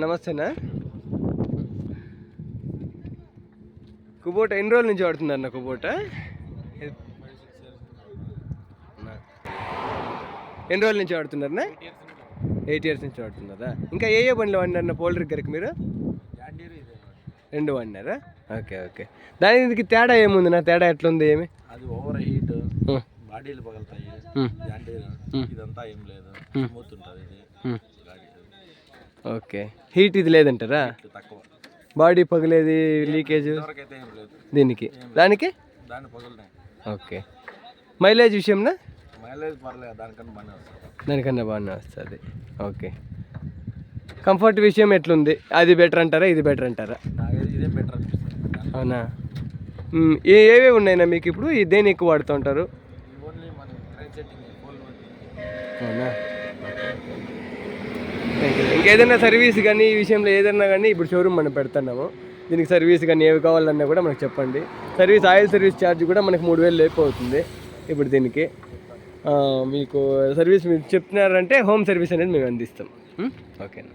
నమస్తేనా. కుబోటా ఎన్ని రోజుల నుంచి వాడుతున్నారు కుబోటా? ఎన్ని రోజుల నుంచి వాడుతున్నారన్నా? 8 years నుంచి వాడుతున్నారా? ఇంకా ఏ బండ్లు వాడినారన్న పోల్ట్రీ దగ్గరికి మీరు? 2 వాడినారా? Okay okay. దానికి తేడా ఏముంది నా? తేడా ఎట్లుంది ఏమి? అది ఓవర్ హీట్, బాడీలు పగులుతాయి. ఇదంతా ఏం లేదు, స్మూత్ ఉంటుంది ఇది. ఓకే. హీట్ ఇది లేదంటారా? తక్కువ బాడీ పగిలేది లీకేజ్ దీనికి దానికి దాన్ని పగులుతాయి. ఓకే. మైలేజ్ విషయంలో? మైలేజ్ పర్లేదు, దానికన్నా బాగానే వస్తుంది. దానికన్నా బాగానే వస్తుంది. ఓకే. కంఫర్ట్ విషయం ఎట్లుంది? అది బెటర్ అంటారా ఇది బెటర్ అంటారా? ఇదే బెటర్ అనిపిస్తుంది. అవునా? ఏవేవి ఉన్నాయినా మీకు ఇప్పుడు? దేన్ని ఎక్కువ వాడుతూ ఉంటారు? ఓన్లీ మన ట్రైన్ సెట్టింగ్. అవునా? ఇంకేదైనా సర్వీస్ కానీ ఈ విషయంలో ఏదైనా కానీ ఇప్పుడు షోరూమ్ మనం పెడుతున్నాము. దీనికి సర్వీస్ కానీ ఏవి కావాలన్నా కూడా మనకు చెప్పండి. ఆయిల్ సర్వీస్ ఛార్జ్ కూడా మనకు 3000 లేపు అవుతుంది ఇప్పుడు దీనికి. మీకు సర్వీస్ మీరు చెప్తున్నారంటే హోమ్ సర్వీస్ అనేది మేము అందిస్తాం. ఓకేనా?